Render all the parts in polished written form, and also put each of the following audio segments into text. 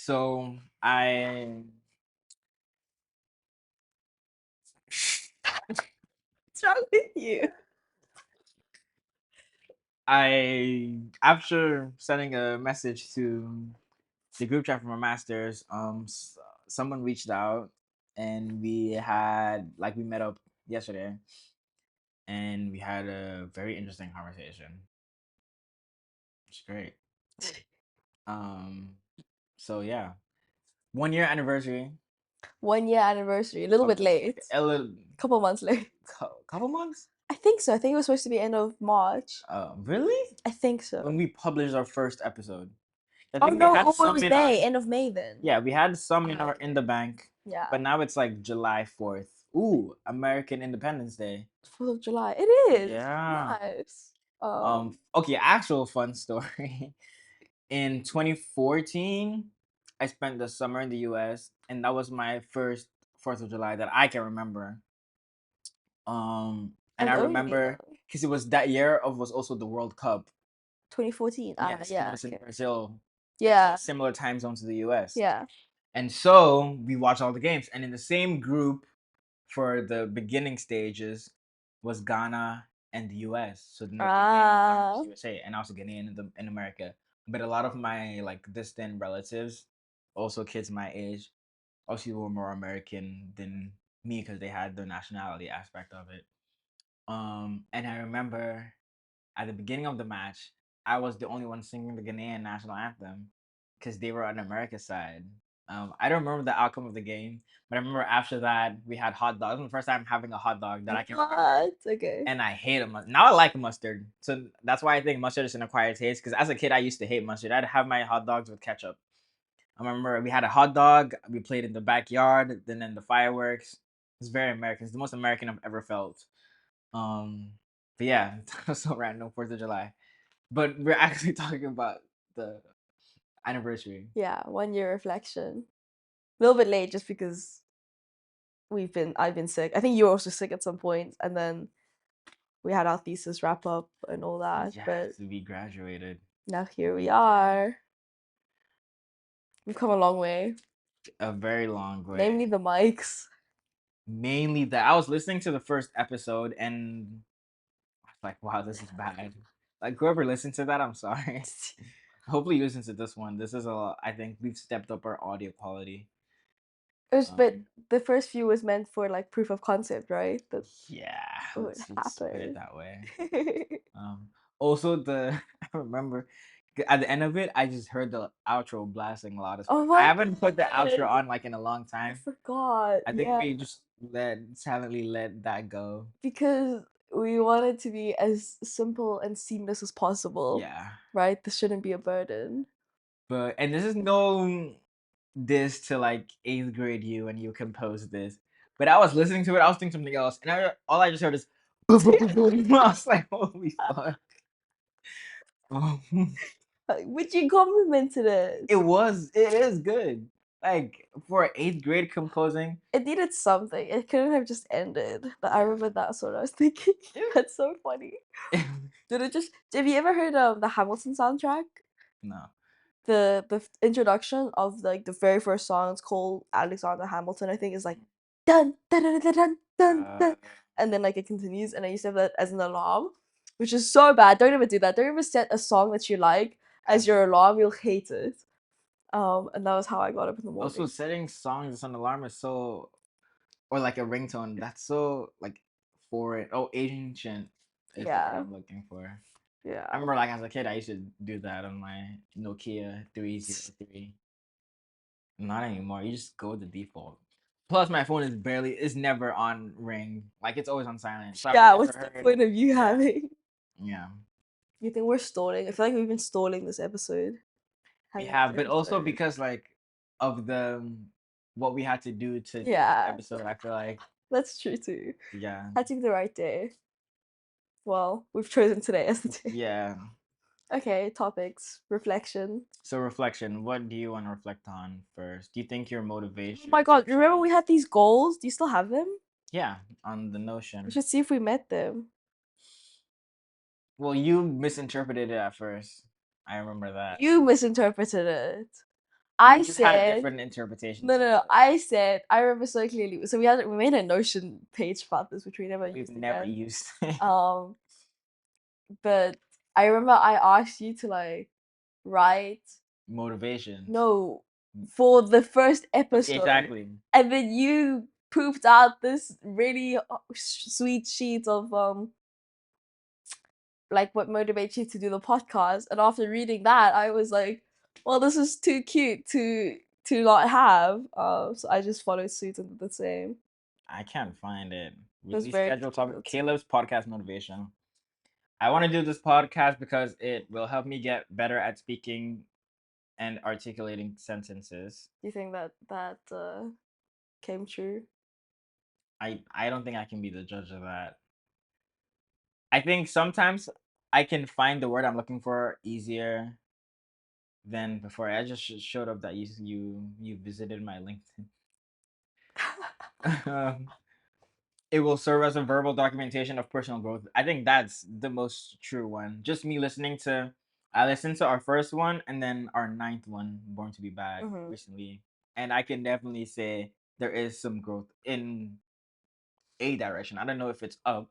So I What's wrong with you? after sending a message to the group chat for my masters, someone reached out and we met up yesterday and we had a very interesting conversation. It's great. Um, so yeah, 1 year anniversary. 1 year anniversary. A little bit late. A little, Couple months late. couple months. I think so. I think it was supposed to be end of March. Really? I think so. When we published our first episode. I Oh think no! we had Oh, some it was in May. our, End of May then. yeah, we had some in the bank, Yeah. but now it's like July 4th. Ooh, American Independence Day. 4th of July. It is. Yeah. Nice. Okay, actual fun story. In 2014, I spent the summer in the US, and that was my first 4th of July that I can remember. And I remember because it was that year was also the World Cup. 2014. Yes, Yeah. it was in Brazil. Yeah. Similar time zone to the US. Yeah. And so we watched all the games, and in the same group for the beginning stages was Ghana and the US. So the North Korean and Ghana was USA, and also Ghanaian in America. But a lot of my like distant relatives, also kids my age, obviously were more American than me because they had the nationality aspect of it. And I remember at the beginning of the match, I was the only one singing the Ghanaian national anthem because they were on America's side. I don't remember the outcome of the game, but I remember after that we had hot dogs. It was the first time having a hot dog that I can remember. Okay. And I hate mustard. Now I like mustard, so that's why I think mustard is an acquired taste. Because as a kid, I used to hate mustard. I'd have my hot dogs with ketchup. I remember we had a hot dog. We played in the backyard. Then the fireworks. It's very American. It's the most American I've ever felt. But yeah, that was so random. 4th of July, but we're actually talking about the anniversary. Yeah, 1 year reflection. A little bit late just because I've been sick. I think you were also sick at some point, and then we had our thesis wrap up and all that. Yes, But we graduated. now here we are. We've come a long way. A very long way. Namely the mics. Mainly that I was listening to the first episode and I was like, wow, this is bad. Like whoever listened to that, I'm sorry. Hopefully you listen to this one. This is I think we've stepped up our audio quality. But the first few was meant for like proof of concept, right? Yeah, let's put it that way. Also, I remember at the end of it, I just heard the outro blasting a lot as well. I haven't put the outro on like in a long time. I forgot. I think we just silently let that go because we want it to be as simple and seamless as possible. Yeah. Right? This shouldn't be a burden. And this is no diss to like 8th grade you and you composed this. But I was listening to it, I was thinking something else, and all I just heard is boom, boom, boom, boom. I was like, holy fuck. But you complimented it. It is good. Like for 8th grade composing. It needed something. It couldn't have just ended. But I remember that's what I was thinking. That's so funny. Have you ever heard of the Hamilton soundtrack? No. The introduction of like the very first song, it's called Alexander Hamilton, I think, is like dun dun dun dun dun dun, dun. And then like it continues, and I used to have that as an alarm, which is so bad. Don't ever do that. Don't ever set a song that you like as your alarm. You'll hate it. And that was how I got up in the morning. Also, setting songs as an alarm is so, or like a ringtone. That's so like foreign. Oh, ancient is the word I'm looking for. Yeah. I remember like as a kid, I used to do that on my Nokia 303. Not anymore. You just go with the default. Plus, my phone is never on ring. Like it's always on silent. So yeah. What's the point of you having? Yeah. You think we're stalling? I feel like we've been stalling this episode. We have, but also because like of what we had to do to this episode, I feel like that's true too. Yeah. Had to be the right day. Well, we've chosen today as the day. Yeah. Okay, topics, reflection. So reflection, what do you want to reflect on first? Do you think your motivation? Oh my god, remember we had these goals? Do you still have them? Yeah, on the Notion. We should see if we met them. Well, you misinterpreted it at first. I remember that. You misinterpreted it. I We just had a said different interpretation. no. I said I remember so clearly. So we made a Notion page about this, which we never We've used never again. used. But I remember I asked you to like write Motivation. no for the first episode, Exactly. and then you pooped out this really sweet sheet of like what motivates you to do the podcast. And after reading that, I was like, well, this is too cute to not have. So I just followed suit and did the same. I can't find it. It was Release very schedule topic. cute. Caleb's podcast motivation. I want to do this podcast because it will help me get better at speaking and articulating sentences. Do you think that came true? I don't think I can be the judge of that. I think sometimes I can find the word I'm looking for easier than before. I just showed up that you visited my LinkedIn. It will serve as a verbal documentation of personal growth. I think that's the most true one. Just me listening to, I listened to our first one and then our ninth one, Born to Be Bad, recently, and I can definitely say there is some growth in a direction. I don't know if it's up,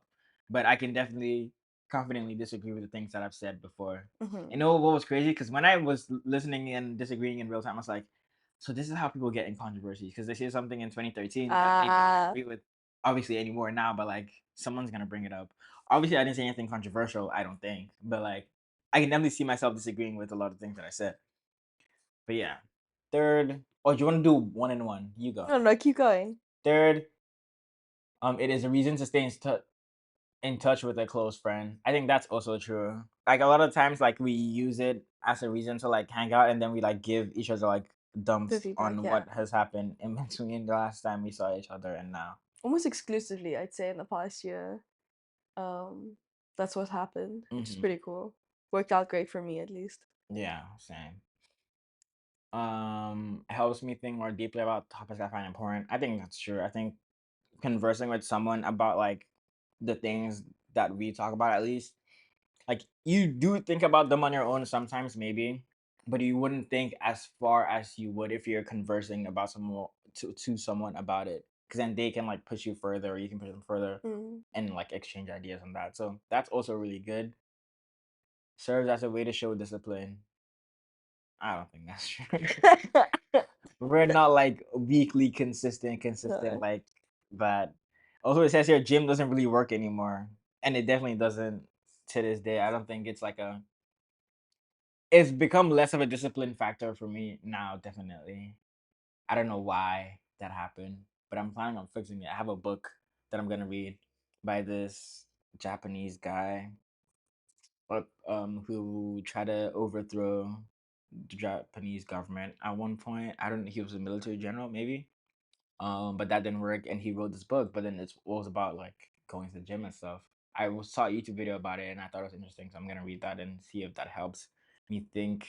but I can definitely confidently disagree with the things that I've said before. You know what was crazy? Because when I was listening and disagreeing in real time, I was like, so this is how people get in controversies because they say something in 2013 that they don't agree with obviously anymore now, but like someone's gonna bring it up. Obviously, I didn't say anything controversial, I don't think, but like I can definitely see myself disagreeing with a lot of things that I said. But yeah, third. Oh, do you want to do one and one? You go. No, keep going. Third, it is a reason to stay in touch with a close friend. I think that's also true. Like a lot of times, like we use it as a reason to like hang out, and then we like give each other like dumps feedback, on yeah. what has happened in between the last time we saw each other and now. Almost exclusively, I'd say in the past year. That's what happened, which is pretty cool. Worked out great for me at least. Yeah, same. Helps me think more deeply about topics I find important. I think that's true. I think conversing with someone about like the things that we talk about, at least like you do think about them on your own sometimes maybe, but you wouldn't think as far as you would if you're conversing about someone to someone about it, because then they can like push you further or you can push them further and like exchange ideas on that. So that's also really good. Serves as a way to show discipline. I don't think that's true. We're not like weekly consistent like that. Also, it says here gym doesn't really work anymore, and it definitely doesn't to this day. I don't think it's like a. It's become less of a discipline factor for me now. Definitely, I don't know why that happened, but I'm planning on fixing it. I have a book that I'm gonna read by this Japanese guy, who tried to overthrow the Japanese government at one point. I don't know. He was a military general, maybe. But that didn't work, and he wrote this book. But then it was about like going to the gym and stuff. Saw a YouTube video about it, and I thought it was interesting, so I'm gonna read that and see if that helps me think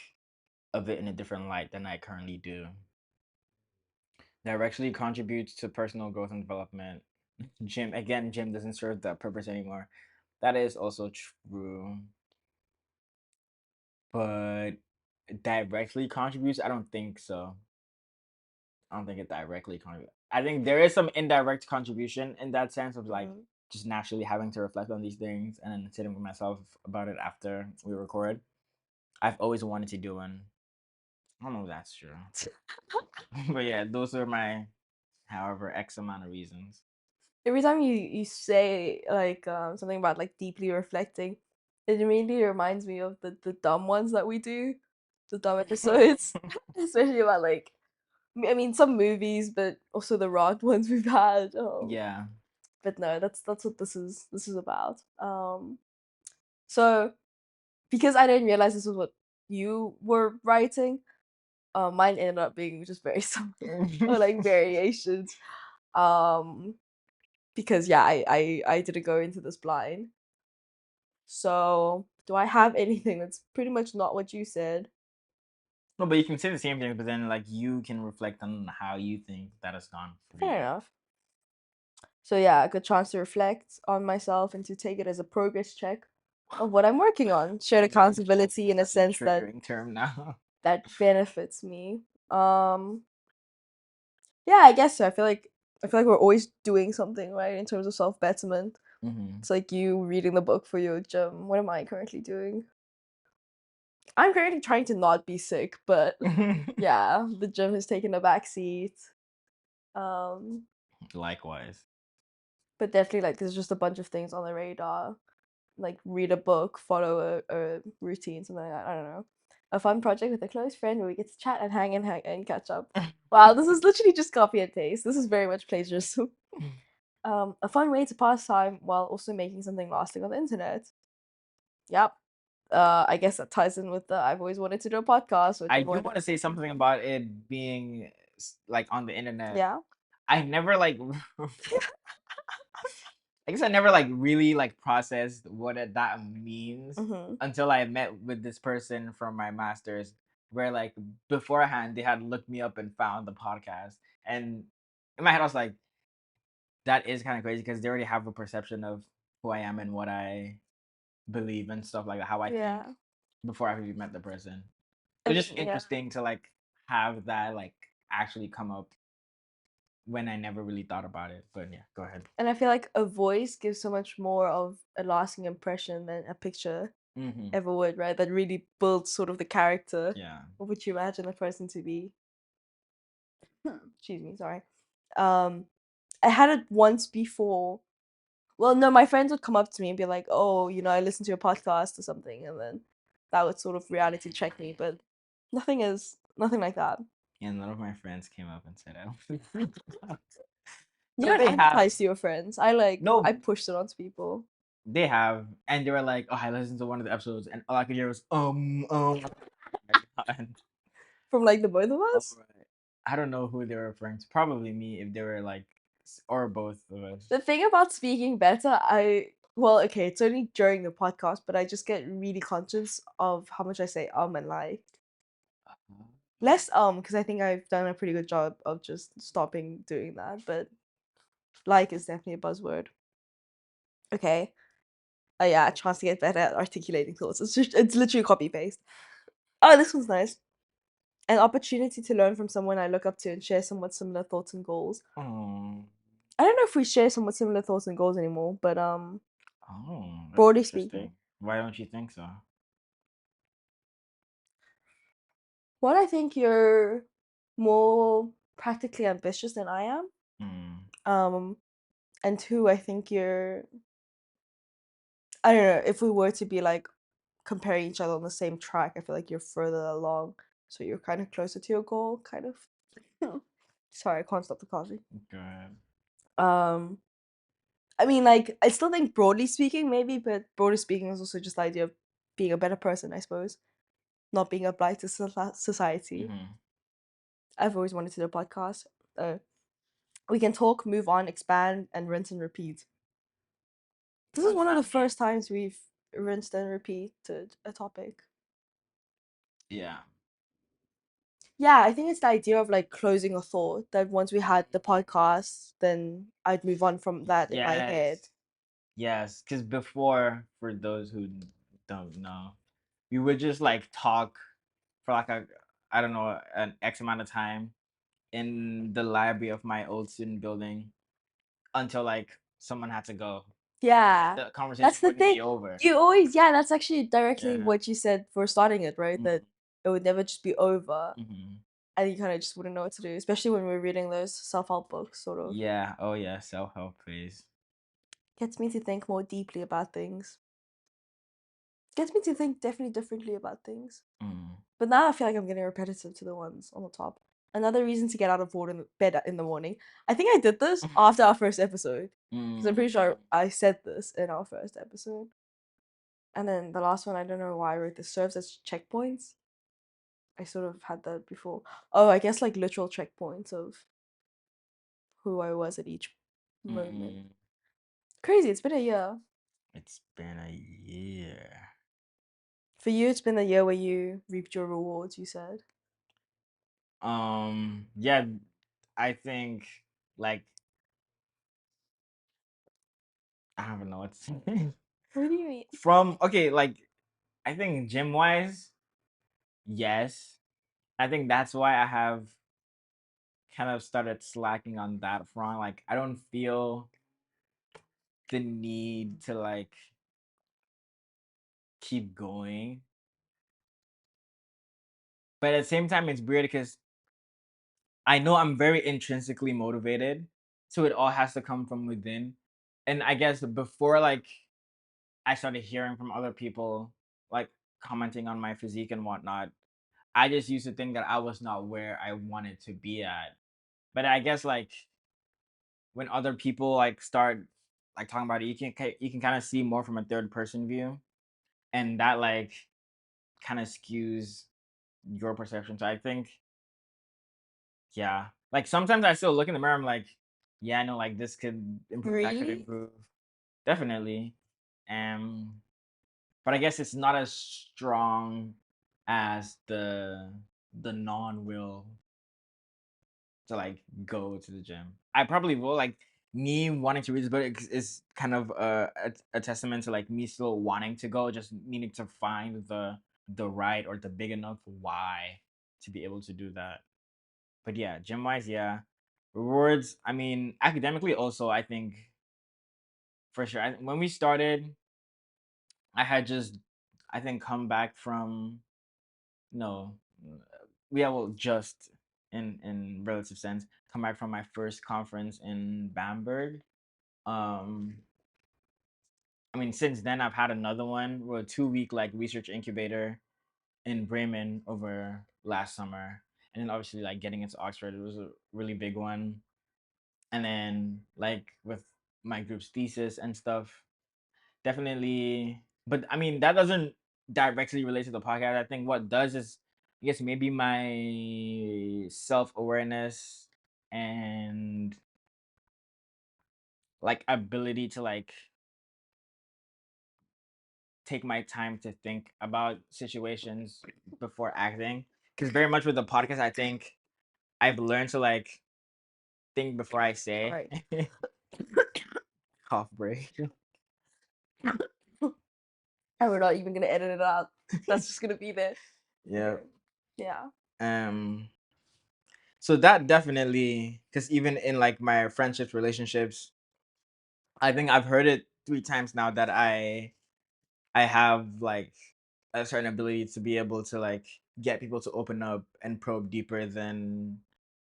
of it in a different light than I currently do. Directly contributes to personal growth and development. Gym doesn't serve that purpose anymore. That is also true, but directly contributes. I don't think so. I don't think it directly contributes. I think there is some indirect contribution in that sense of like just naturally having to reflect on these things and then sitting with myself about it after we record. I've always wanted to do one. I don't know if that's true. But yeah, those are my however X amount of reasons. Every time you say like something about like deeply reflecting, it immediately reminds me of the dumb ones that we do, the dumb episodes, especially about like I mean some movies, but also the rod ones we've had. Yeah. But no, that's what this is about. So because I didn't realize this was what you were writing, mine ended up being just very similar or like variations. Um, because yeah, I didn't go into this blind. So do I have anything that's pretty much not what you said? No, but you can say the same thing, but then like you can reflect on how you think that has gone for Fair you. enough. So yeah, a good chance to reflect on myself and to take it as a progress check of what I'm working on. Shared accountability in a sense that Triggering term now. that benefits me. Um, yeah, I guess so. I feel like we're always doing something, right, in terms of self betterment. Mm-hmm. It's like you reading the book for your gym. What am I currently doing? I'm currently trying to not be sick, but yeah, the gym has taken a back seat. Um, Likewise. but definitely like there's just a bunch of things on the radar. Like read a book, follow a routine, something like that. I don't know. A fun project with a close friend where we get to chat and hang and catch up. Wow, this is literally just copy and paste. This is very much plagiarism. A fun way to pass time while also making something lasting on the internet. Yep. I guess that ties in with the I've always wanted to do a podcast, which I do everyone. want to say something about it being like on the internet. Yeah. I never like I guess I never like really like processed what that means Mm-hmm. until I met with this person from my masters, where like beforehand they had looked me up and found the podcast, and in my head I was like, that is kind of crazy because they already have a perception of who I am and what I believe and stuff like that, how I think Yeah. before I even met the person. It And was just yeah. interesting to like have that like actually come up when I never really thought about it. But yeah, go ahead. And I feel like a voice gives so much more of a lasting impression than a picture Mm-hmm. ever would, right? That really builds sort of the character Yeah. of what you imagine the person to be. Excuse me, sorry. Um, I had it once before. Well, no, my friends would come up to me and be like, "Oh, I listened to your podcast or something," and then that would sort of reality check me. But nothing like that. And none of my friends came up and said I don't. You No, don't they have. advertise to your friends. I No, pushed it onto people they have, and they were like, "Oh, I listened to one of the episodes, and all I could hear was and from like the both of all us. right. I don't know who they were referring to. Probably me if they were like, or both of us. The thing about speaking better, well, okay, it's only during the podcast, but I just get really conscious of how much I say and like. Less because I think I've done a pretty good job of just stopping doing that, but like is definitely a buzzword. Okay. Oh yeah, a chance to get better at articulating thoughts. It's literally copy paste. Oh, this one's nice. An opportunity to learn from someone I look up to and share somewhat similar thoughts and goals. Oh, I don't know if we share somewhat similar thoughts and goals anymore, but oh, that's broadly speaking. interesting. Why don't you think so? One, I think you're more practically ambitious than I am. Hmm. Um, and two, I think I don't know, if we were to be like comparing each other on the same track, I feel like you're further along. So you're kind of closer to your goal, kind of. Sorry, I can't stop the coffee. Good. Um, I mean, like, I still think broadly speaking, maybe, but broadly speaking is also just the idea of being a better person, I suppose, not being a blight to society. Mm-hmm. I've always wanted to do a podcast. We can talk, move on, expand, and rinse and repeat. This is one of the first times we've rinsed and repeated a topic. Yeah. Yeah, I think it's the idea of like closing a thought that once we had the podcast, then I'd move on from that in my head. Yes. Yes. Because before, for those who don't know, we would just like talk for like I don't know, an X amount of time in the library of my old student building until like someone had to go. Yeah, The conversation that's the wouldn't thing. be over. You always, yeah, that's actually directly Yeah. what you said for starting it, right? Mm-hmm. That it would never just be over, Mm-hmm. and you kind of just wouldn't know what to do, especially when we're reading those self-help books, sort of. Yeah. Oh yeah. Self help phase. Gets me to think more deeply about things. Gets me to think definitely differently about things. Mm. But now I feel like I'm getting repetitive to the ones on the top. Another reason to get out of bed in the morning. I think I did this after our first episode. Because I'm Mm. pretty sure I said this in our first episode. And then the last one, I don't know why I wrote this, serves as checkpoints. I sort of had that before. Oh, I guess like literal checkpoints of who I was at each moment. Mm. Crazy, it's been a year. It's been a year. For you, it's been the year where you reaped your rewards, you said. Yeah, I think like I don't even know what to say. What do you mean? From okay, like I think gym wise, yes. I think that's why I have kind of started slacking on that front. Like I don't feel the need to like keep going. But at the same time, it's weird because I know I'm very intrinsically motivated, so it all has to come from within. And I guess before like I started hearing from other people like commenting on my physique and whatnot, I just used to think that I was not where I wanted to be at. But I guess like when other people like start like talking about it, you can kind of see more from a third person view, and that like kind of skews your perception. So I think, yeah, like sometimes I still look in the mirror. I'm like, yeah, I know, like this could improve, that could Really? improve, definitely. Um, but I guess it's not as strong as the non will to like go to the gym. I probably will. Like me wanting to read this book is kind of a testament to like me still wanting to go, just needing to find the right or the big enough why to be able to do that. But yeah, gym wise, yeah. Rewards. I mean, academically also, I think for sure. When we started, I had just, I think, come back from no, yeah, well, just in relative sense, come back from my first conference in Bamberg. Um, I mean, since then I've had another one, a 2 week like research incubator in Bremen over last summer, and then obviously like getting into Oxford, it was a really big one. And then like with my group's thesis and stuff, definitely. But I mean, that doesn't directly relate to the podcast. I think what does is, I guess, maybe my self awareness and like ability to like take my time to think about situations before acting. Because very much with the podcast, I think I've learned to like think before I say. Right. Cough break. And we're not even gonna edit it out. That's just gonna be there. Yeah. Yeah. Um. So that definitely, because even in like my friendships, relationships, I think I've heard it 3 times now that I have like a certain ability to be able to like get people to open up and probe deeper than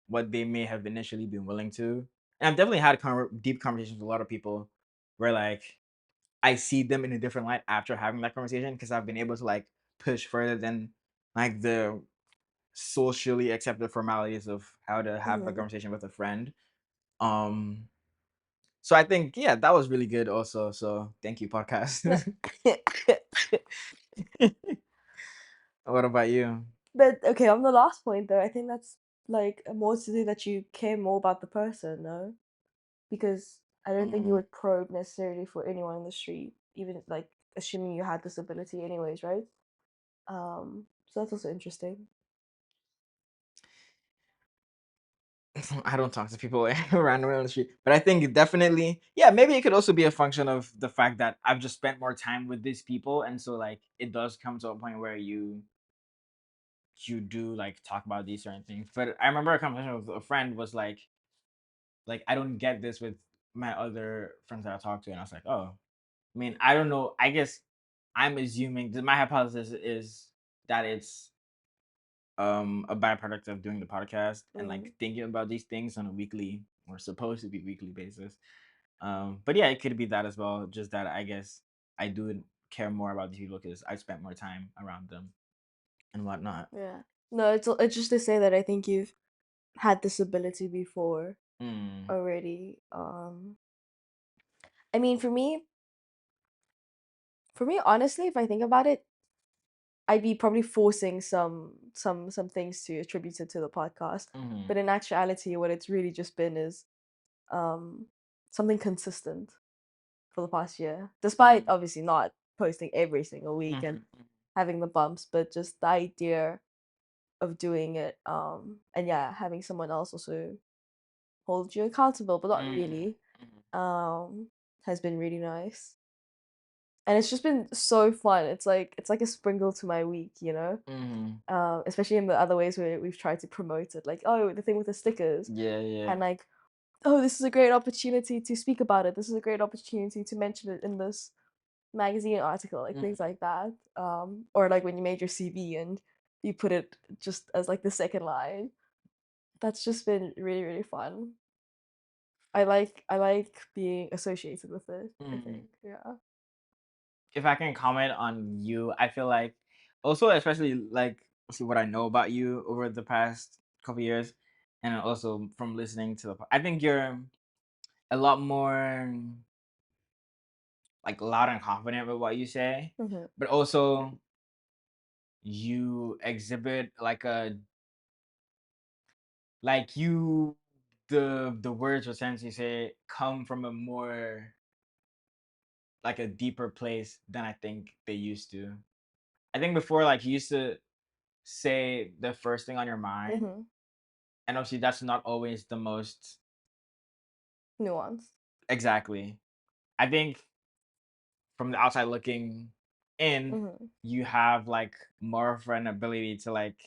what they may have initially been willing to. And I've definitely had deep conversations with a lot of people where like I see them in a different light after having that conversation because I've been able to like push further than like the socially accepted formalities of how to have a Mhm. conversation with a friend. Um, so I think yeah, that was really good also. So thank you, podcast. What about you? But okay, on the last point though, I think that's like more to do that you care more about the person, no? Because I don't think you Mm, would probe necessarily for anyone on the street, even like assuming you had this ability anyways, right? So that's also interesting. I don't talk to people randomly on the street, but I think definitely, yeah, maybe it could also be a function of the fact that I've just spent more time with these people, and so like it does come to a point where you do like talk about these certain things. But I remember a conversation with a friend was like I don't get this with my other friends that I talk to, and I was like, oh, I mean, I don't know. I guess I'm assuming that my hypothesis is that it's a byproduct of doing the podcast and like Mm. thinking about these things on a weekly or supposed to be weekly basis. But yeah, it could be that as well. Just that I guess I do care more about these people because I spent more time around them and whatnot. Yeah. No, it's just to say that I think you've had this ability before Mm, already. I mean, for me, honestly, if I think about it, I'd be probably forcing some things to attribute it to the podcast. mm, But in actuality, what it's really just been is um something consistent for the past year, despite mm, obviously not posting every single week and mhm, having the bumps, but just the idea of doing it, and yeah, having someone else also hold you accountable, but not mm, really, mhm. has been really nice. and it's just been so fun. It's like a sprinkle to my week, you know. Especially in the other ways where we've tried to promote it, like, oh, the thing with the stickers, Yeah. and like, oh, this is a great opportunity to speak about it. This is a great opportunity to mention it in this magazine article, like things like that. Or like when you made your CV and you put it just as like the second line. That's just been really, really fun. I like being associated with it, I think. Yeah. If I can comment on you, I feel like also especially like see what I know about you over the past couple years, and also from listening to I think you're a lot more like loud and confident with what you say, but also you exhibit like a like you the words or sense you say come from a more like a deeper place than I think they used to. I think before like you used to say the first thing on your mind, and obviously that's not always the most Nuance. exactly. I think from the outside looking in, you have like more of an ability to like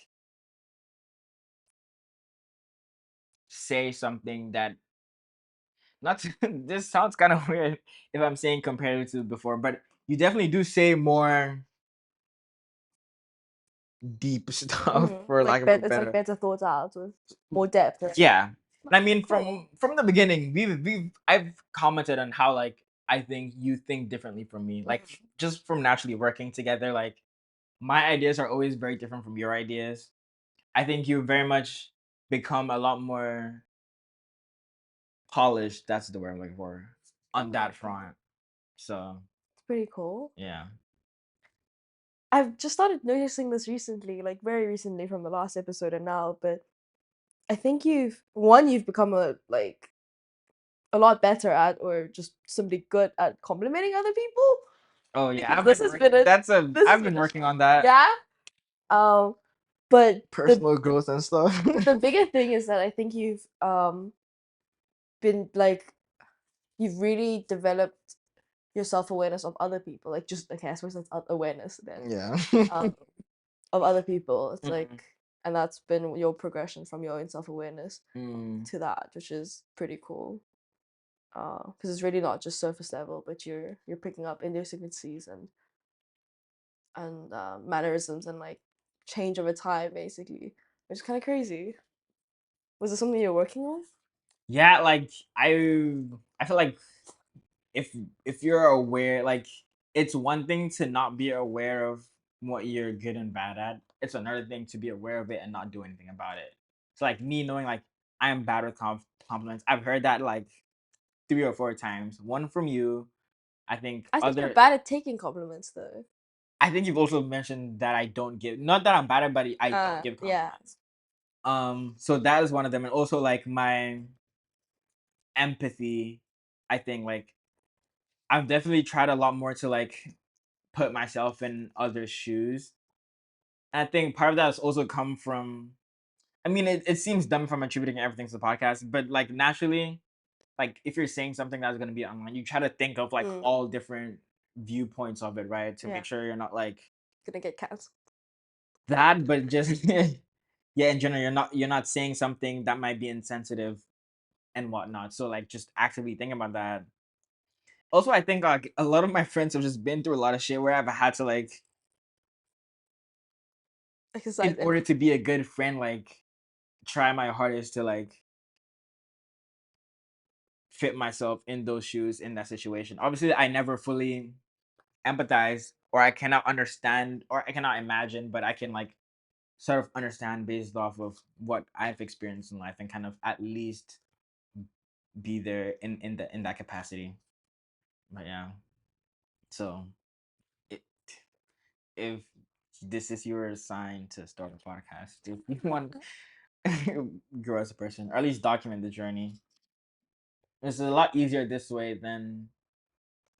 say something that not to, this sounds kind of weird if I'm saying compared to before, but you definitely do say more deep stuff for lack of a It's like better. better thought out with more depth. Yeah. And I mean Cool. from the beginning, I've commented on how like I think you think differently from me. Like just from naturally working together, like my ideas are always very different from your ideas. I think you very much become a lot more polished, that's the word I'm looking for, on that front. So It's pretty cool. yeah. I've just started noticing this recently, like very recently from the last episode and now, but I think you've become a lot better at, or just somebody good at complimenting other people. Oh yeah, I've This been has been a this has I've been been a working on that. yeah. But Personal growth and stuff. the bigger thing is that I think been like you've really developed your self-awareness of other people, like just okay, I suppose that's awareness then. Yeah. Of other people, it's Mhm. like, and that's been your progression from your own self-awareness Mm. to that, which is pretty cool. Because it's really not just surface level, but you're picking up idiosyncrasies and mannerisms and like change over time, basically, which is kind of crazy. Was it something you're working on? Yeah, like I feel like if if you're aware, like it's one thing to not be aware of what you're good and bad at. It's another thing to be aware of it and not do anything about it. So like me knowing like I am bad with compliments. I've heard that like 3 or 4 times. One from you. I think I think you're other. bad at taking compliments, though. I think you've also mentioned that I don't give. Not that I'm bad at, but I don't give Yeah. compliments. So that is one of them, and also like my empathy. I think like I've definitely tried a lot more to like put myself in others' shoes. And I think part of that has also come from. I mean, it seems dumb if I'm attributing everything to the podcast, but like naturally, like if you're saying something that's gonna be online, you try to think of like all different viewpoints of it, right? To make sure you're not like Gonna get canceled. that, but just yeah, in general, you're not saying something that might be insensitive and whatnot. So like just actively thinking about that. Also, I think like a lot of my friends have just been through a lot of shit where I've had to like, in order to be a good friend, like try my hardest to like fit myself in those shoes in that situation. Obviously, I never fully empathize or I cannot understand or I cannot imagine, but I can like sort of understand based off of what I've experienced in life and kind of at least be there in that capacity. But yeah. So it, if this is your sign to start a podcast, if you want to grow as a person, or at least document the journey, it's a lot easier this way than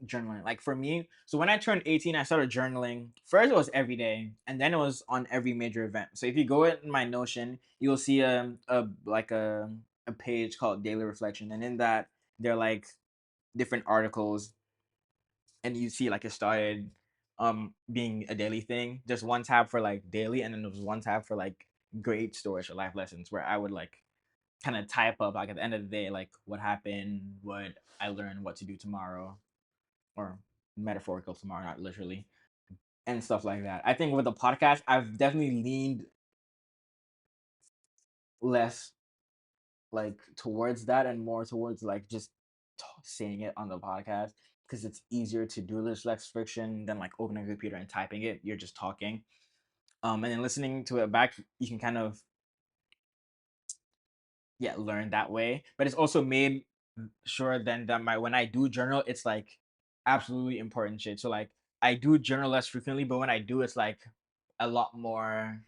journaling. Like for me, so when I turned 18, I started journaling. First, it was every day, and then it was on every major event. So if you go in my Notion, you'll see a page called Daily Reflection, and in that there are like different articles and you see like it started being a daily thing. There's one tab for like daily, and then there was one tab for like grade storage or life lessons, where I would like kind of type up like at the end of the day like what happened, what I learned, what to do tomorrow, or metaphorical tomorrow, not literally, and stuff like that. I think with the podcast, I've definitely leaned less like towards that and more towards like just saying it on the podcast, because it's easier to do. There's less friction than like opening a computer and typing it. You're just talking. And then listening to it back, you can kind of learn that way. But it's also made sure then that my when I do journal, it's like absolutely important shit. So like I do journal less frequently, but when I do, it's like a lot more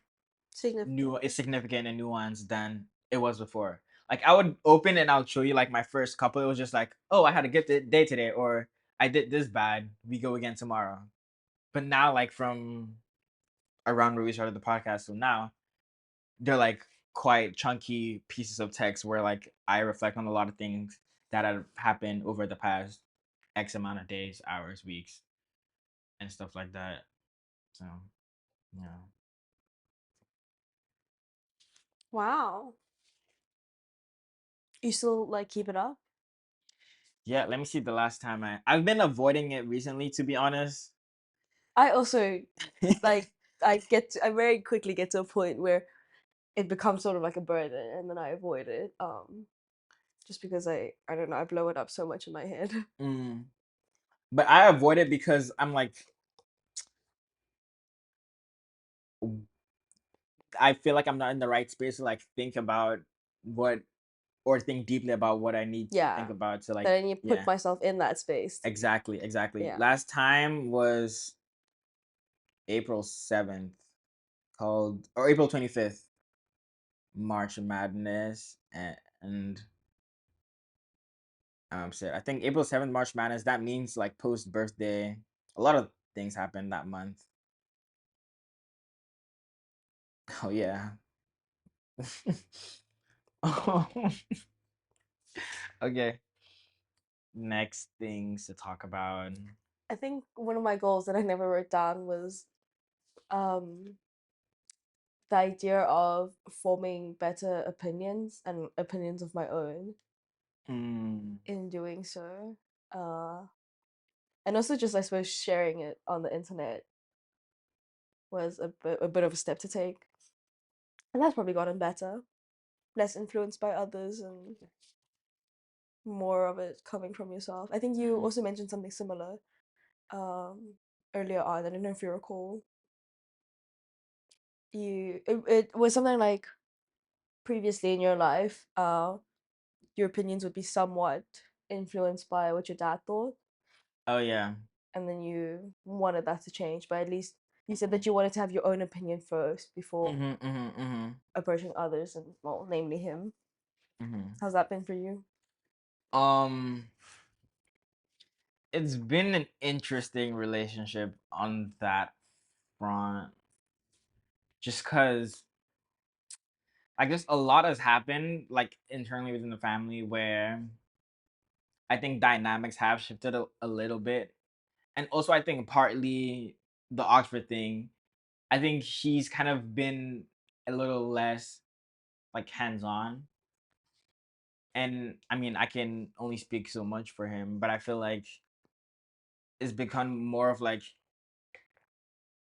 Significant. it's significant and nuanced than it was before. Like I would open and I'll show you like my first couple. It was just like, oh, I had a good day today, or I did this bad. We go again tomorrow. But now, like from around where we started the podcast till now, they're like quite chunky pieces of text where like I reflect on a lot of things that have happened over the past X amount of days, hours, weeks, and stuff like that. So yeah. Wow. You still like keep it up? Yeah, let me see the last time I've been avoiding it recently, to be honest. I also like I very quickly get to a point where it becomes sort of like a burden, and then I avoid it. Just because I don't know, I blow it up so much in my head. Mm. But I avoid it because I'm like, I feel like I'm not in the right space to like think about what or think deeply about what I need to think Yeah. about to like, Then I need to put yeah, myself in that space to exactly. yeah. Last time was April 7th, called, or April 25th, March Madness, and shit, I think April 7th, March Madness, that means like post birthday. A lot of things happened that month. Oh yeah. Okay. Next things to talk about. I think one of my goals that I never wrote down was um the idea of forming better opinions and opinions of my own Mm. in doing so. Uh and also just I suppose sharing it on the internet was a bit of a step to take. And that's probably gotten better. Less influenced by others and more of it coming from yourself. I think you also mentioned something similar um earlier on. I don't know if you recall. It was something like previously in your life, your opinions would be somewhat influenced by what your dad thought, Oh yeah. and then you wanted that to change, but at least you said that you wanted to have your own opinion first before approaching others, and well, namely him. Mm-hmm. How's that been for you? Um, it's been an interesting relationship on that front. Just cause I guess a lot has happened like internally within the family where I think dynamics have shifted a little bit. And also I think partly the Oxford thing, I think he's kind of been a little less like hands on. And I mean, I can only speak so much for him, but I feel like it's become more of like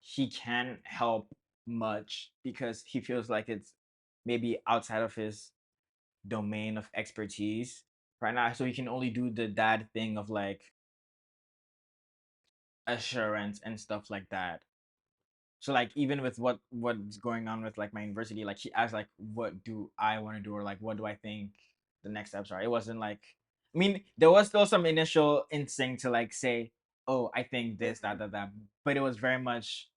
he can't help much because he feels like it's maybe outside of his domain of expertise right now. So he can only do the dad thing of like assurance and stuff like that. So like even with what's going on with like my university, like he asked like what do I want to do, or like what do I think the next steps are. It wasn't like, I mean, there was still some initial instinct to like say, oh, I think this, that, but it was very much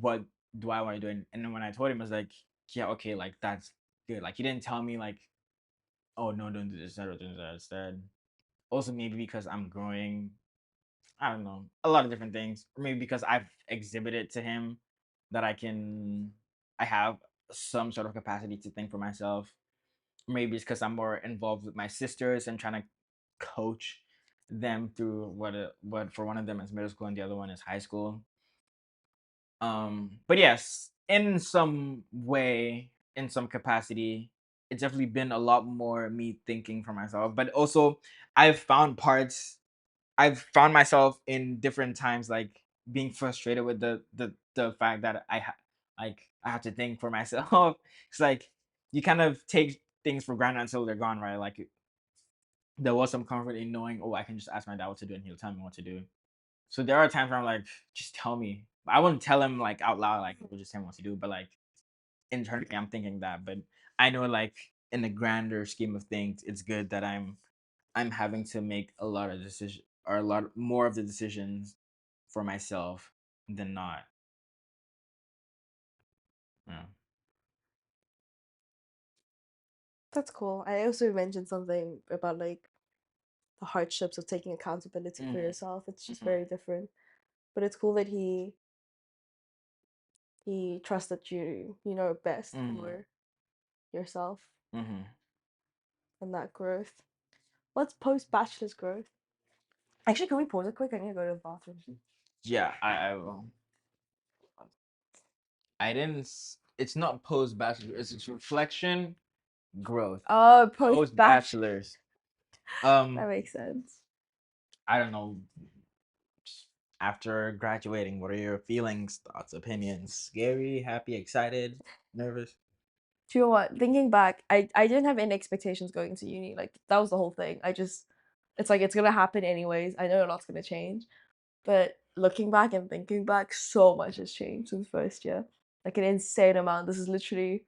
what do I want to do? And then when I told him, I was like, yeah, okay, like that's good. Like he didn't tell me like, oh no, don't do this, don't do that instead. Also, maybe because I'm growing, I don't know, a lot of different things. Or maybe because I've exhibited to him that I have some sort of capacity to think for myself. Maybe it's because I'm more involved with my sisters and trying to coach them through what for one of them is middle school and the other one is high school. But yes, in some way, in some capacity, it's definitely been a lot more me thinking for myself. But also, I've found parts. I've found myself in different times like being frustrated with the fact that I have to think for myself. It's like you kind of take things for granted until they're gone, right? Like there was some comfort in knowing, oh, I can just ask my dad what to do and he'll tell me what to do. So there are times where I'm like, just tell me. I wouldn't tell him like out loud, like we'll just tell him what to do, but like internally I'm thinking that. But I know like in the grander scheme of things, it's good that I'm having to make a lot of decisions or a lot more of the decisions for myself than not. Yeah. That's cool. I also mentioned something about like the hardships of taking accountability for Mm-hmm. yourself. It's just Mm-hmm. very different. But it's cool that he trusted you know best Mm-hmm. for yourself Mm-hmm. and that growth. Let's post bachelor's growth. Actually, can we pause it quick? I need to go to the bathroom. Yeah, I will. I didn't. It's not post bachelor. It's reflection, growth. Oh, post Post bachelor. bachelors. That makes sense. I don't know. After graduating, what are your feelings, thoughts, opinions? Scary, happy, excited, nervous? Do you know what? Thinking back, I didn't have any expectations going to uni. Like that was the whole thing. It's like it's gonna happen anyways. I know a lot's gonna change, but looking back and thinking back, so much has changed since first year. Like an insane amount. This is literally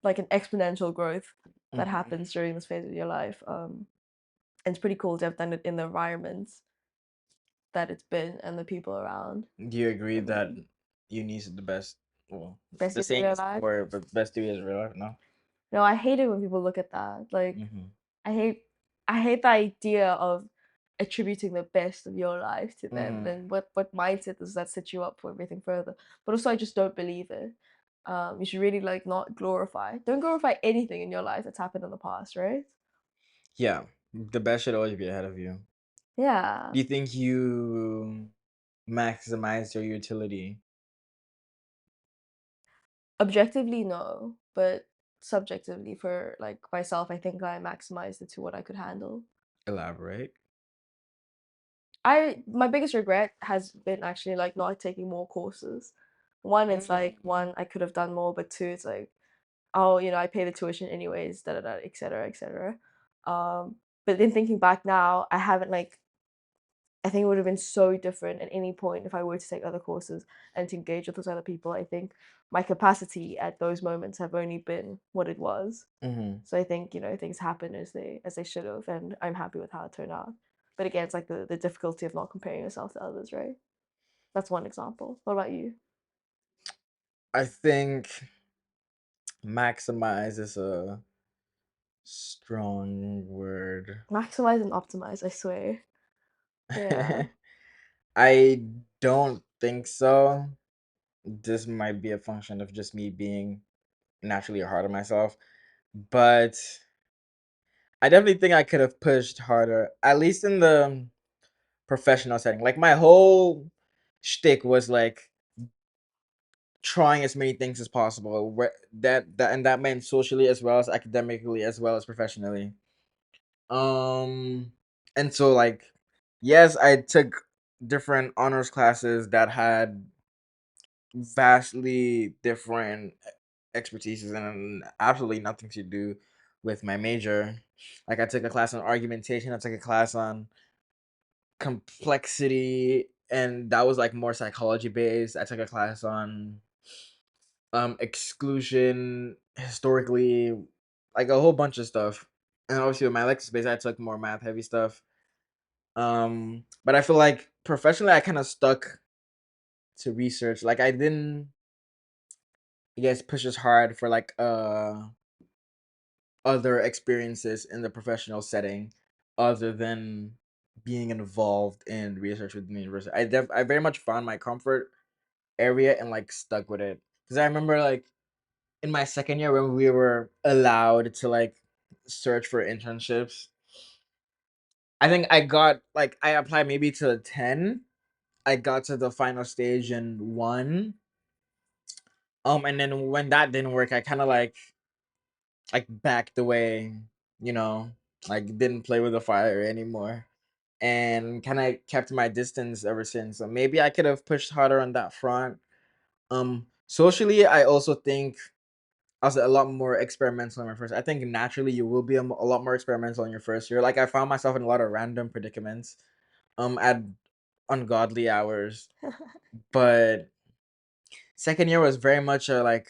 like an exponential growth that Mhm. happens during this phase of your life. And it's pretty cool to have done it in the environments that it's been and the people around. Do you agree Have that been uni is the best? Well, best the years of saying your is life. for but best 2 years of real life. No. No, I hate it when people look at that. Like Mm-hmm. I hate I hate the idea of attributing the best of your life to them. Mm-hmm. Then what mindset does that set you up for everything further? But also I just don't believe it. You should really like not glorify. Don't glorify anything in your life that's happened in the past, right? Yeah, the best should always be ahead of you. Yeah. Do you think you maximize your utility? Objectively, no, but subjectively for like myself, I think I maximized it to what I could handle. Elaborate. My biggest regret has been actually like not taking more courses. One, it's like one I could have done more, but two, it's like oh, I pay the tuition anyways, da da da, etc. etc. But then thinking back now, I haven't like I think it would have been so different at any point if I were to take other courses and to engage with those other people. I think my capacity at those moments have only been what it was. Mm-hmm. So I think, things happen as they should have, and I'm happy with how it turned out. But again, it's like the difficulty of not comparing yourself to others, right? That's one example. What about you? I think maximize is a strong word. Maximize and optimize, I swear. Yeah. I don't think so. This might be a function of just me being naturally hard on myself, but I definitely think I could have pushed harder, at least in the professional setting. Like my whole shtick was like trying as many things as possible. That meant socially as well as academically as well as professionally. Um, and so like, yes, I took different honors classes that had vastly different expertises and absolutely nothing to do with my major. Like I took a class on argumentation, I took a class on complexity, and that was like more psychology based. I took a class on exclusion historically, like a whole bunch of stuff. And obviously with my elective space I took more math heavy stuff. But I feel like professionally I kind of stuck to research. Like I didn't, I guess, push as hard for like other experiences in the professional setting other than being involved in research within the university. I very much found my comfort area and like stuck with it. Because I remember like in my second year when we were allowed to like search for internships, I think I got like I applied maybe to 10. I got to the final stage in one. And then when that didn't work, I kind of like backed away, you know, like didn't play with the fire anymore, and kind of kept my distance ever since. So maybe I could have pushed harder on that front. Socially, I also think I was a lot more experimental in my first. I think naturally you will be a lot more experimental in your first year. Like I found myself in a lot of random predicaments, at ungodly hours. But second year was very much a like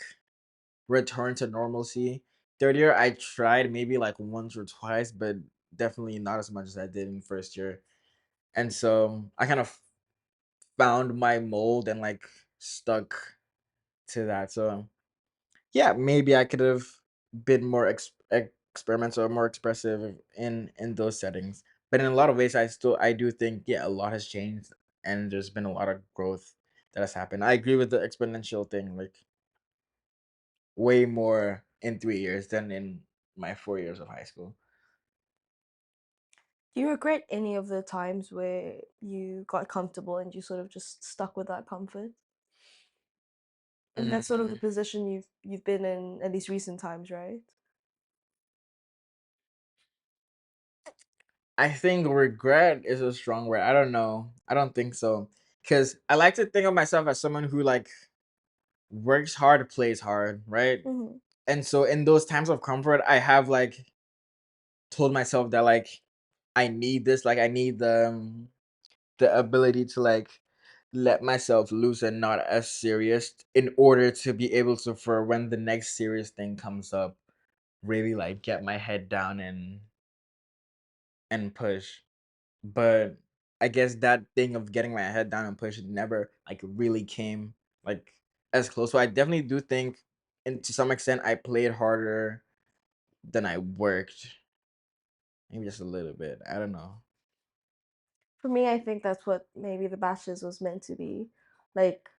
return to normalcy. Third year I tried maybe like once or twice, but definitely not as much as I did in first year. And so I kind of found my mold and like stuck to that. So yeah, maybe I could have been more experimental or more expressive in those settings. But in a lot of ways, I do think yeah, a lot has changed and there's been a lot of growth that has happened. I agree with the exponential thing, like way more in 3 years than in my 4 years of high school. Do you regret any of the times where you got comfortable and you sort of just stuck with that comfort? And that's sort of the Mm, position you've been in at least recent times, right? I think regret is a strong word. I don't know. I don't think so. Because I like to think of myself as someone who like works hard, plays hard, right? Hmm. And so in those times of comfort, I have like told myself that like I need this, like I need the ability to like let myself loose and not as serious in order to be able to, for when the next serious thing comes up, really like get my head down and push. But I guess that thing of getting my head down and push never like really came like as close. So I definitely do think, and to some extent, I played harder than I worked. Maybe just a little bit. I don't know. For me, I think that's what maybe the bachelor's was meant to be. Like,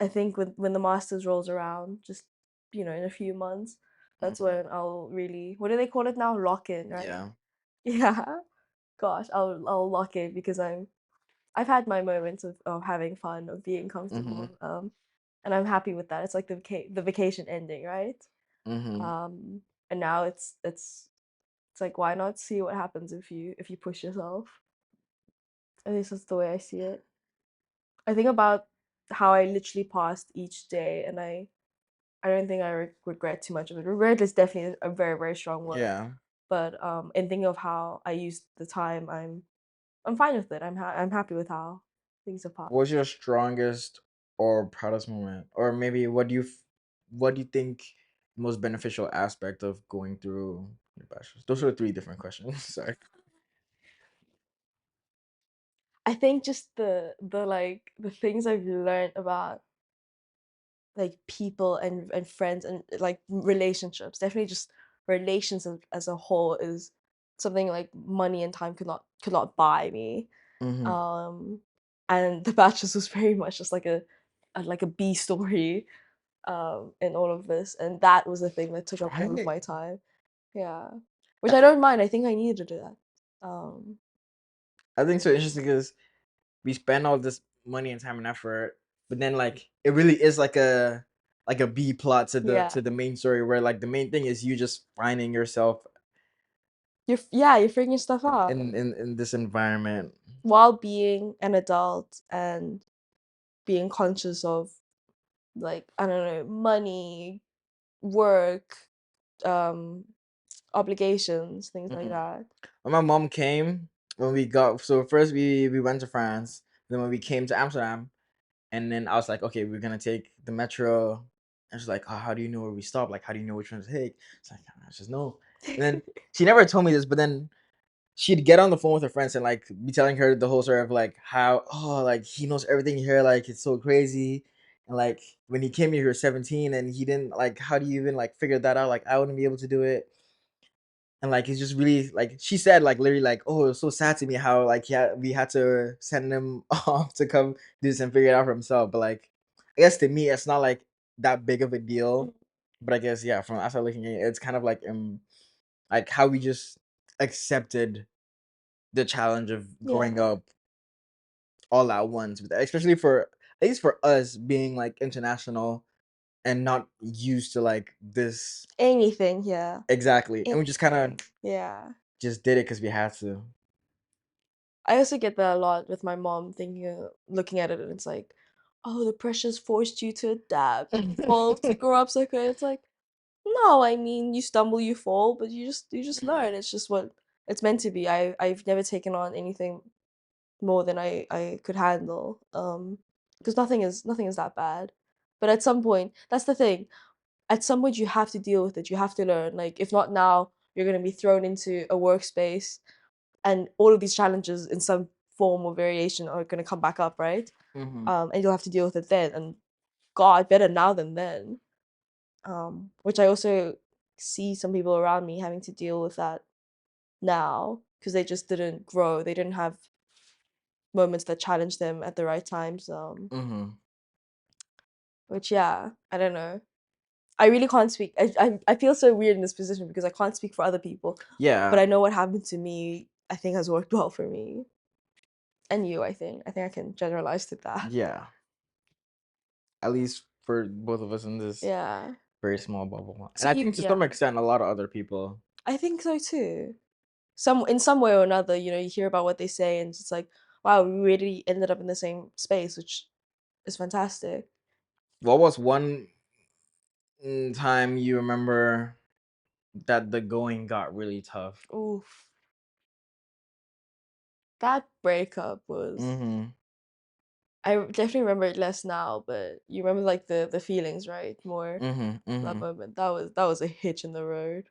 I think when the masters rolls around, just in a few months, that's Mhm. when I'll really, what do they call it now? Lock in, right? Yeah. Yeah. Gosh, I'll lock in because I've had my moments of having fun, of being Mhm. comfortable, and I'm happy with that. It's like the vacation ending, right? Mhm. Um, and now it's like, why not see what happens if you push yourself? At least that's the way I see it. I think about how I literally passed each day, and I don't think I regret too much of it. Regret is definitely a very very strong word, Yeah. but in thinking of how I used the time, I'm fine with it. I'm happy with how things have passed. What's your strongest or proudest moment, or maybe what do you think most beneficial aspect of going through your bachelor's? Those are three different questions. Sorry. I think just the things I've learned about like people and friends and like relationships. Definitely just relations as a whole is something like money and time could not buy me. Mm-hmm. Um and The Bachelors was very much just like a B story in all of this, and that was the thing that took up all of Right. my time. Yeah. Which I don't mind. I think I needed to do that. I think so interesting because we spend all this money and time and effort, but then like it really is like a B plot to the Yeah. main story where like the main thing is you just finding yourself You're figuring stuff out in this environment. while being an adult and being conscious of, like, I don't know, money, work, um, obligations, things like Mhm. that. When my mom came, when we got so first we went to France, then when we came to Amsterdam, and then I was like, okay, we're gonna take the metro. And she's like, oh, how do you know where we stop? Like, how do you know which one to take? It's like, I just know. And then she never told me this, but then she'd get on the phone with her friends and like be telling her the whole story of like how, oh, like he knows everything here, like it's so crazy. And like when he came here, he was 17 and he didn't like, how do you even like figure that out? Like I wouldn't be able to do it. And like it's just really like she said like literally like, oh, it was so sad to me how like we had to send him off to come do this and figure it out for himself. But like I guess to me it's not like that big of a deal. But I guess yeah, from outside looking in, it's kind of like how we just accepted the challenge of growing Yeah. up all at once, especially for at least for us being like international and not used to like this Anything, yeah. exactly, and we just kind of Anything. Yeah. just did it because we had to. I also get that a lot with my mom thinking, looking at it, and it's like, oh, the pressure's forced you to adapt, evolve, to grow up so quick. It's like, no, I mean, you stumble, you fall, but you just learn. It's just what it's meant to be. I've never taken on anything more than I could handle. Because nothing is that bad. But at some point, that's the thing. At some point, you have to deal with it. You have to learn. Like, if not now, you're gonna be thrown into a workspace, and all of these challenges in some form or variation are gonna come back up, right? Mm-hmm. And you'll have to deal with it then. And God, better now than then. Which I also see some people around me having to deal with that now because they just didn't grow. They didn't have moments that challenged them at the right times. Mm-hmm. Which yeah, I don't know. I really can't speak. I feel so weird in this position because I can't speak for other people, but Yeah, I know what happened to me. I think has worked well for me and you. I think I can generalize to that. yeah. At least for both of us in this Yeah. very small bubble, and So I you, think to some yeah, extent a lot of other people. I think so too. Some way or another, you hear about what they say, and it's like, wow, we really ended up in the same space, which is fantastic. What was one time you remember that the going got really tough? Oof, that breakup was. Mm-hmm. I definitely remember it less now, but you remember like the feelings, right? More Mm-hmm. that Mm-hmm. moment. That was a hitch in the road.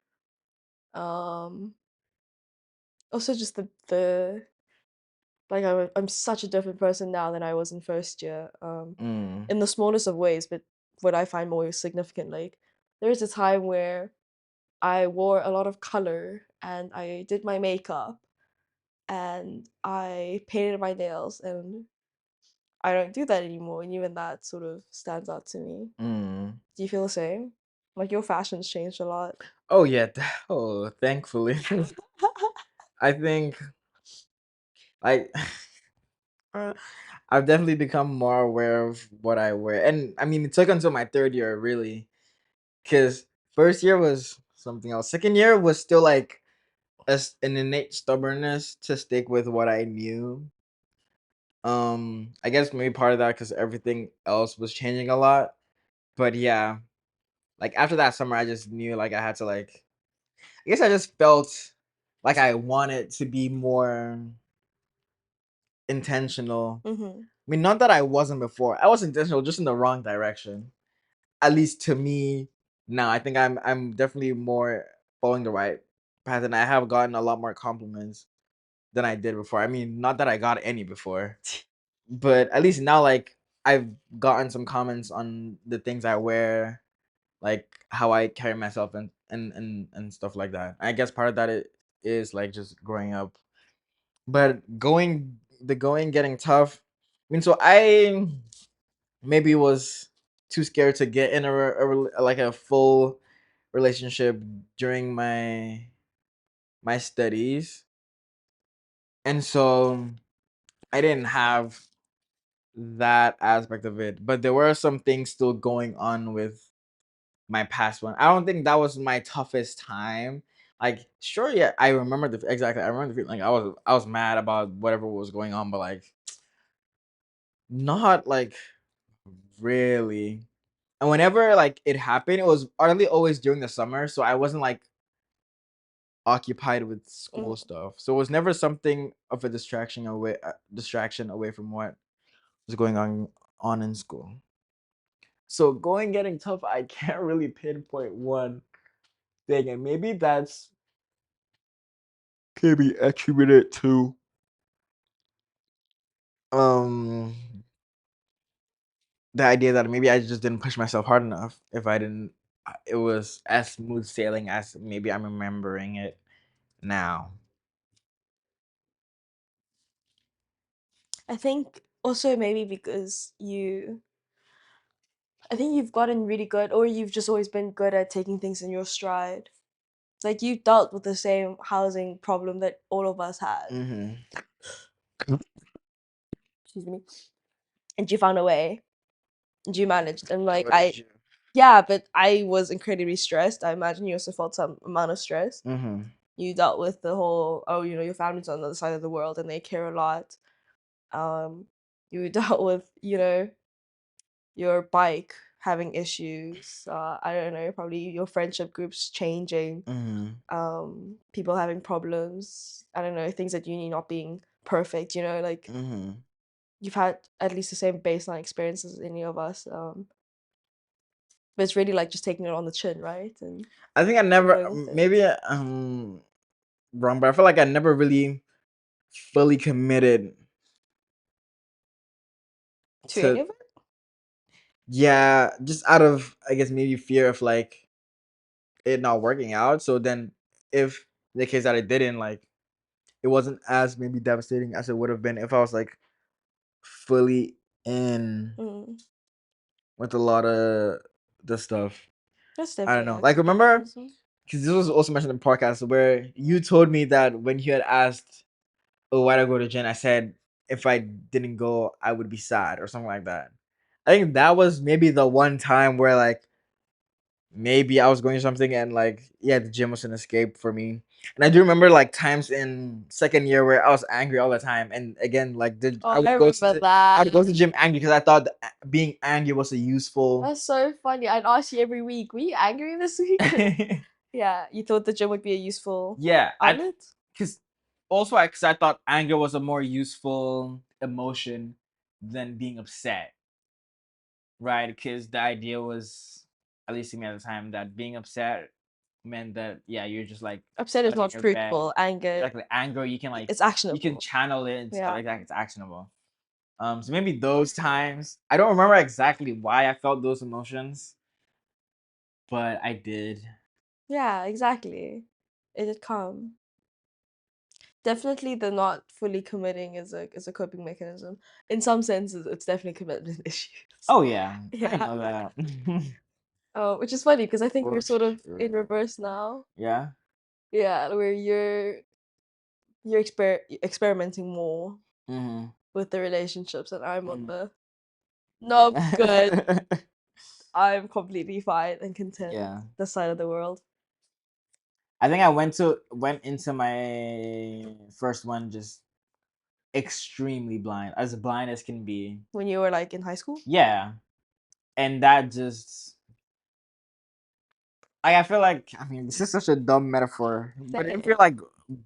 Um, Also just the like I'm such a different person now than I was in first year. Mm. In the smallest of ways, but what I find more significant, like there was a time where I wore a lot of color and I did my makeup and I painted my nails, and I don't do that anymore, and even that sort of stands out to me. Mm. Do you feel the same? Like your fashion's changed a lot. Oh yeah. Oh, thankfully, I think I uh, I've definitely become more aware of what I wear, and I mean it took until my third year really, because first year was something else. Second year was still like an innate stubbornness to stick with what I knew. I guess maybe part of that because everything else was changing a lot. But yeah, like after that summer, I just knew like I had to like. I guess I just felt like I wanted to be more intentional. Mm-hmm. I mean, not that I wasn't before. I was intentional, just in the wrong direction. At least to me now, I think I'm definitely more following the right path, and I have gotten a lot more compliments than I did before. I mean, not that I got any before, but at least now, like I've gotten some comments on the things I wear, like how I carry myself and stuff like that. I guess part of that it is like just growing up, but going getting tough. I mean, so I maybe was too scared to get in like a full relationship during my studies, and so I didn't have that aspect of it. But there were some things still going on with my past one. I don't think that was my toughest time. Like, sure, yeah, I remember exactly. I remember the feeling. Like, I was mad about whatever was going on, but like, not like really. And whenever like it happened, it was utterly always during the summer, so I wasn't like occupied with school Mm-hmm. stuff. So it was never something of a distraction away from what was going on in school. So going getting tough, I can't really pinpoint one thing, and maybe that's can be attributed to um the idea that maybe I just didn't push myself hard enough. If I didn't, it was as smooth sailing as maybe I'm remembering it now. I think also maybe because I think you've gotten really good, or you've just always been good at taking things in your stride. like you dealt with the same housing problem that all of us had. Excuse me. And you found a way. And you managed. And like yeah, but I was incredibly stressed. I imagine you also felt some amount of stress. You dealt with the whole, oh, you know, your family's on the other side of the world and they care a lot. You dealt with, you know, your bike having issues. I don't know, probably your friendship groups changing. People having problems. I don't know, things at uni not being perfect. You know, like you've had at least the same baseline experience as any of us. But it's really like just taking it on the chin, right? And I think I never, going with it. maybe wrong, but I feel like I never really fully committed To any of it? yeah, just out of, I guess, maybe fear of like it not working out. So then, if the case that I didn't, like, it wasn't as maybe devastating as it would have been if I was like fully in with a lot of the stuff. That's I don't definitely know. Like, remember, acceptable. because this was also mentioned in the podcast where you told me that when you had asked, "Oh, why'd I go to gym?" I said if I didn't go, I would be sad or something like that. I think that was maybe the one time where like maybe I was going to something and like yeah, the gym was an escape for me. And I do remember like times in second year where I was angry all the time. And again, like Oh, I would I go to remember I would that. go to the gym angry because I thought that being angry was a useful. That's so funny. I'd ask you every week, were you angry this week? Yeah, you thought the gym would be a useful Yeah, outlet? because also because I thought anger was a more useful emotion than being upset, right? Because the idea was, at least to me at the time, that being upset meant that yeah, you're just like Upset is stuck in not your bed. fruitful. Anger, Like anger, you can it's you can actionable. channel it and stuff Yeah. like that. It's actionable. So maybe those times I don't remember exactly why I felt those emotions, but I did. Yeah, exactly. It did come. Definitely the not fully committing is a coping mechanism. In some senses, it's definitely commitment issues. Oh yeah, I Yeah. know that. Which is funny because I think we're For sort of in sure. reverse now. Yeah. Yeah, where you're experimenting more with the relationships, and I'm on the no, I'm good. I'm completely fine and content. Yeah. This side of the world. I think I went into my first one just extremely blind, as blind as can be. When you were like in high school? Yeah, and that just I feel like, I mean, this is such a dumb metaphor, but if you're like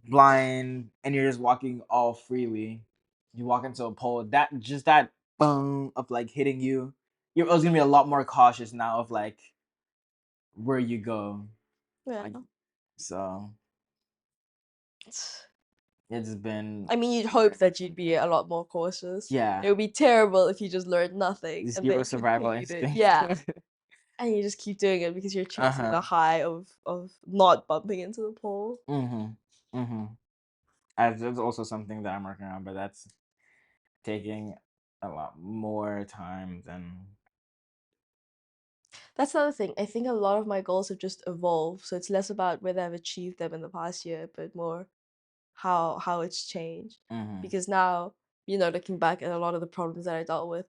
blind and you're just walking all freely, you walk into a pole, that just that boom of like hitting you, you're always gonna be a lot more cautious now of like where you go. Yeah. Like, so it's been I mean, you'd hope that you'd be a lot more cautious. yeah, It would be terrible if you just learned nothing and zero then survival continued. instinct. Yeah. And you just keep doing it because you're chasing the high of not bumping into the pole. That's also something that I'm working on, but that's taking a lot more time than. That's another thing. I think a lot of my goals have just evolved. So it's less about whether I've achieved them in the past year, but more how it's changed. Because now, you know, looking back at a lot of the problems that I dealt with,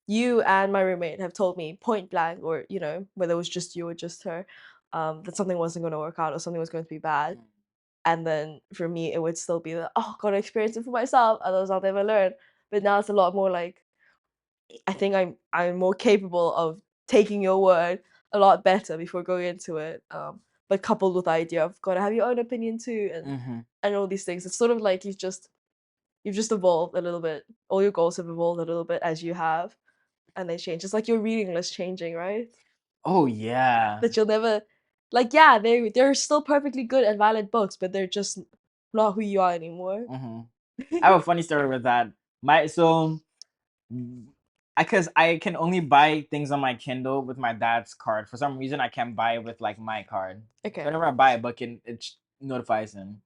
you and my roommate have told me point blank, or you know, whether it was just you or just her, that something wasn't going to work out or something was going to be bad. And then for me, it would still be the, oh, gotta experience it for myself, otherwise I'll never learn. But now it's a lot more like, I think I'm more capable of taking your word a lot better before going into it. But coupled with the idea of gotta have your own opinion too, and all these things. It's sort of like you've just evolved a little bit. All your goals have evolved a little bit as you have, and they change. It's like your reading list changing, right? Oh yeah. That you'll never, like, yeah, they're still perfectly good and valid books, but they're just not who you are anymore. I have a funny story with that. My so because I can only buy things on my Kindle with my dad's card. For some reason, I can't buy it with like my card. Okay. So whenever I buy a book, it notifies him.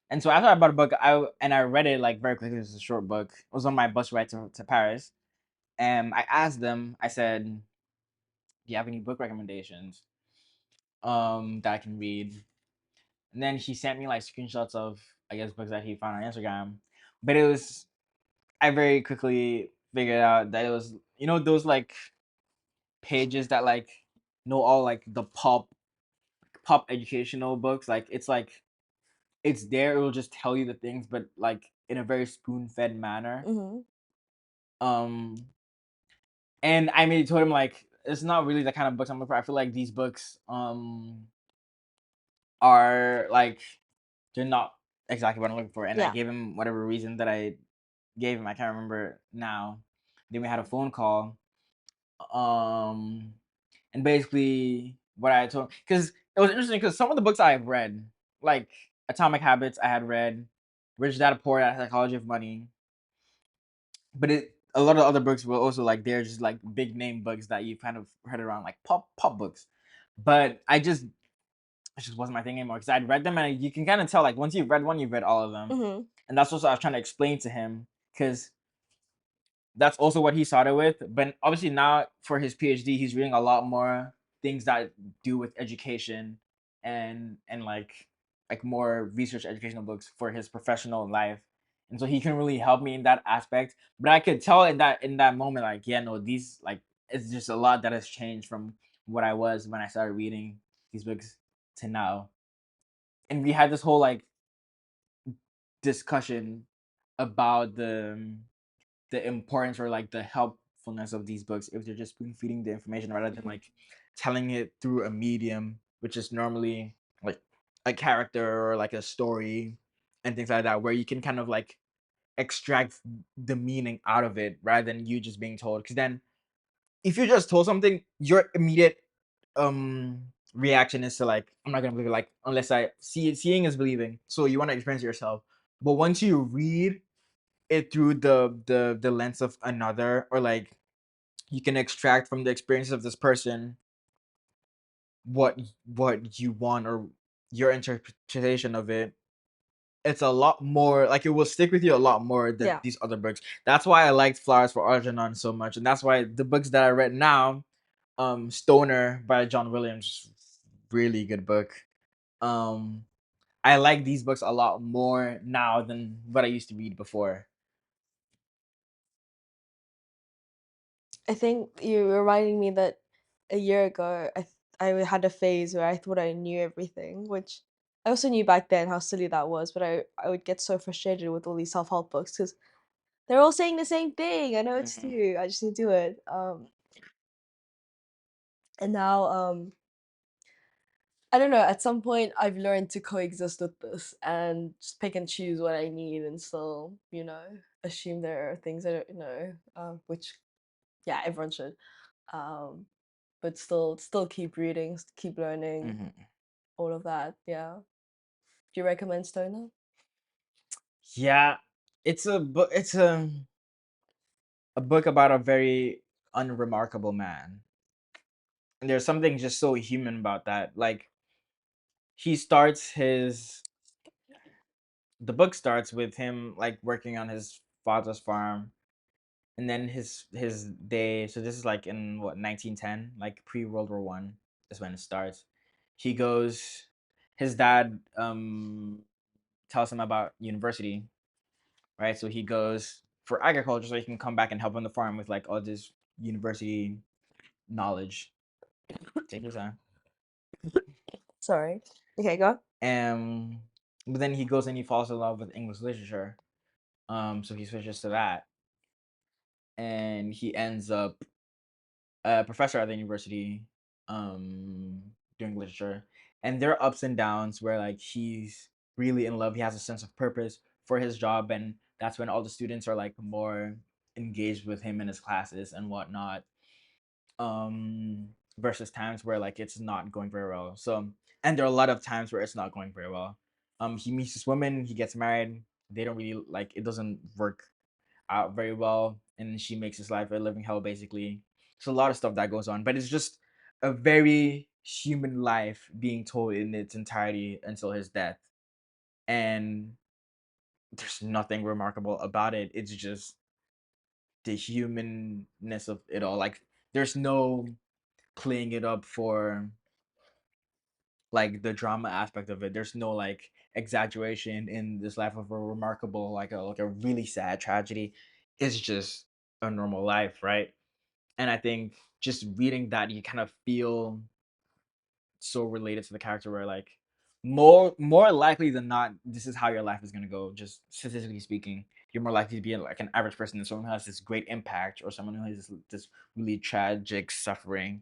And so after I bought a book, I read it like very quickly. It was a short book. It was on my bus ride to Paris, and I asked them. I said, "Do you have any book recommendations that I can read?" And then he sent me like screenshots of, I guess, books that he found on Instagram. But it was, I very quickly figured out that it was, those like pages that like know all like the pop educational books. Like it's there. It will just tell you the things, but like in a very spoon fed manner. Mm-hmm. Um, and I immediately told him like it's not really the kind of books I'm looking for. I feel like these books are like they're not exactly what I'm looking for. And I Yeah. gave him whatever reason that I gave him. I can't remember now. Then we had a phone call. Um, and basically what I told, because it was interesting because some of the books I have read, like Atomic Habits, I had read, Rich Dad Poor Dad, Psychology of Money, but a lot of other books were also like they're just like big name books that you've kind of heard around like pop books, but it just wasn't my thing anymore because I'd read them and you can kind of tell like once you've read one, you've read all of them, Mm-hmm. and that's what I was trying to explain to him because that's also what he started with. But obviously now for his PhD, he's reading a lot more things that do with education and like more research educational books for his professional life. And so he can really help me in that aspect. But I could tell in that moment, like, yeah, no, these like it's just a lot that has changed from what I was when I started reading these books to now. And we had this whole like discussion about the importance or like the helpfulness of these books if they're just spoon feeding the information rather than like telling it through a medium, which is normally like a character or like a story and things like that, where you can kind of like extract the meaning out of it rather than you just being told. Because then if you're just told something, your immediate reaction is to like, I'm not gonna believe it, like unless I see it. Seeing is believing, so you want to experience it yourself. But once you read it through the lens of another, or like you can extract from the experiences of this person what what you want or your interpretation of it, it's a lot more like it will stick with you a lot more than Yeah. these other books. That's why I liked Flowers for Algernon so much, and that's why the books that I read now, Stoner by John Williams, really good book. um I like these books a lot more now than what I used to read before. I think you reminding me that a year ago I had a phase where I thought I knew everything, which I also knew back then how silly that was, but I would get so frustrated with all these self-help books because they're all saying the same thing. I know it's Mhm. true. I just need to do it. And now I don't know, at some point I've learned to coexist with this and just pick and choose what I need and still, assume there are things I don't know, which yeah, everyone should. Um, but still keep reading, keep learning, Mhm. all of that. Yeah. Do you recommend Stoner? Yeah, it's a book. It's a book about a very unremarkable man, and there's something just so human about that. Like he starts his the book starts with him like working on his father's farm, and then his day. So this is like in what 1910, like pre World War One. Is when it starts. He goes. His dad tells him about university, right? So he goes for agriculture so he can come back and help on the farm with like all this university knowledge. Take your time. Sorry. Okay, go. Um, but then he goes and he falls in love with English literature. So he switches to that, and he ends up a professor at the university, um, doing literature. And there are ups and downs where like he's really in love. He has a sense of purpose for his job, and that's when all the students are like more engaged with him in his classes and whatnot. Versus times where like it's not going very well. So and there are a lot of times where it's not going very well. He meets this woman, he gets married, they don't really like it doesn't work out very well, and she makes his life a living hell basically. There's a lot of stuff that goes on, but it's just a very human life being told in its entirety until his death. And there's nothing remarkable about it. It's just the humanness of it all. Like there's no playing it up for like the drama aspect of it. There's no like exaggeration in this life of a remarkable, like a really sad tragedy. It's just a normal life, right? And I think just reading that, you kind of feel so related to the character, where like more likely than not, this is how your life is gonna go. Just statistically speaking, you're more likely to be like an average person than someone who has this great impact, or someone who has this really tragic suffering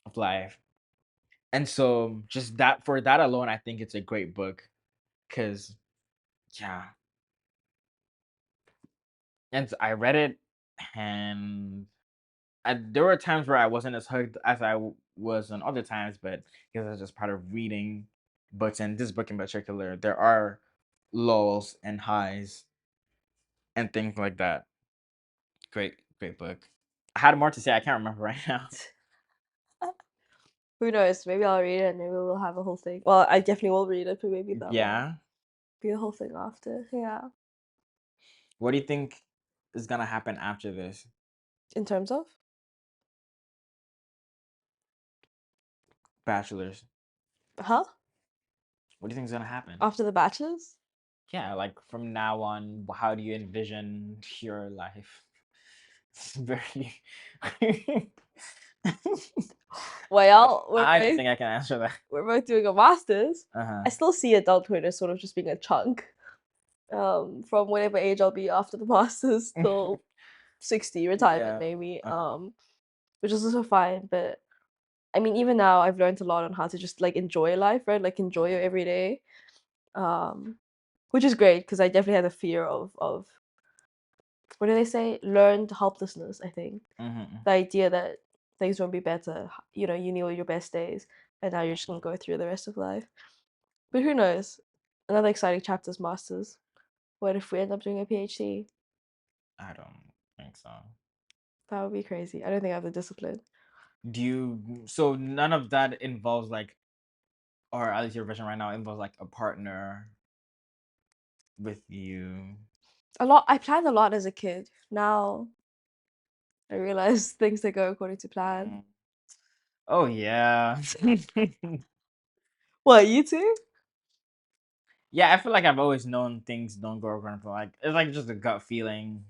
of life. And so just that, for that alone, I think it's a great book. Cause yeah. And I read it, and there were times where I wasn't as hooked as was on other times, but because it's just part of reading books, and this book in particular, there are lulls and highs and things like that. Great book. I had more to say. I can't remember right now. Who knows? Maybe I'll read it and maybe we'll have a whole thing. Well, I definitely will read it, but maybe that will Yeah. be a whole thing after. Yeah. What do you think is gonna happen after this? In terms of? Bachelors. Huh? What do you think is gonna happen? After the Bachelors? Yeah, like from now on, how do you envision your life? It's very. Well, I don't think I can answer that. we're both doing a master's. Uh-huh. I still see adulthood as sort of just being a chunk. From whatever age I'll be after the masters till 60, retirement Yeah. maybe. Uh-huh. Which is also fine, but I mean, even now I've learned a lot on how to just like enjoy life, right? Like enjoy your everyday. Which is great because I definitely had a fear of what do they say? Learned helplessness, I think. Mm-hmm. The idea that things won't be better, you know, you knew your best days, and now you're just gonna go through the rest of life. But who knows? Another exciting chapter's masters. What if we end up doing a PhD? I don't think so. That would be crazy. I don't think I have the discipline. So none of that involves like, or at least your vision right now involves like a partner with you. A lot. I planned a lot as a kid. Now I realize things that go according to plan. Mm. Oh yeah. What, you too? Yeah, I feel like I've always known things don't go according to, like, it's like just a gut feeling,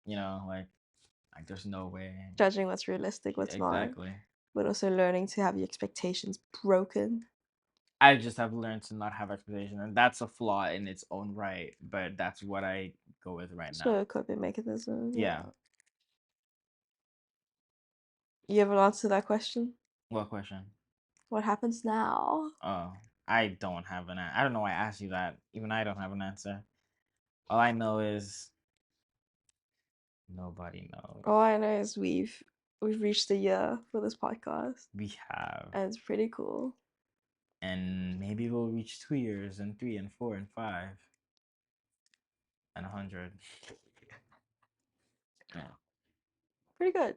like there's no way. Judging what's realistic, Yeah, what's not, exactly. but also learning to have your expectations broken. I just have learned to not have expectations, and that's a flaw in its own right, but that's what I go with right now. So a coping mechanism. Yeah. Yeah. You have an answer to that question? What question? What happens now? Oh, I don't have I don't know why I asked you that. Even I don't have an answer. All I know is nobody knows. All I know is we've reached a year for this podcast, We have. and it's pretty cool. And maybe we'll reach 2 years, and 3 and 4 and 5 and 100. Yeah. Pretty good.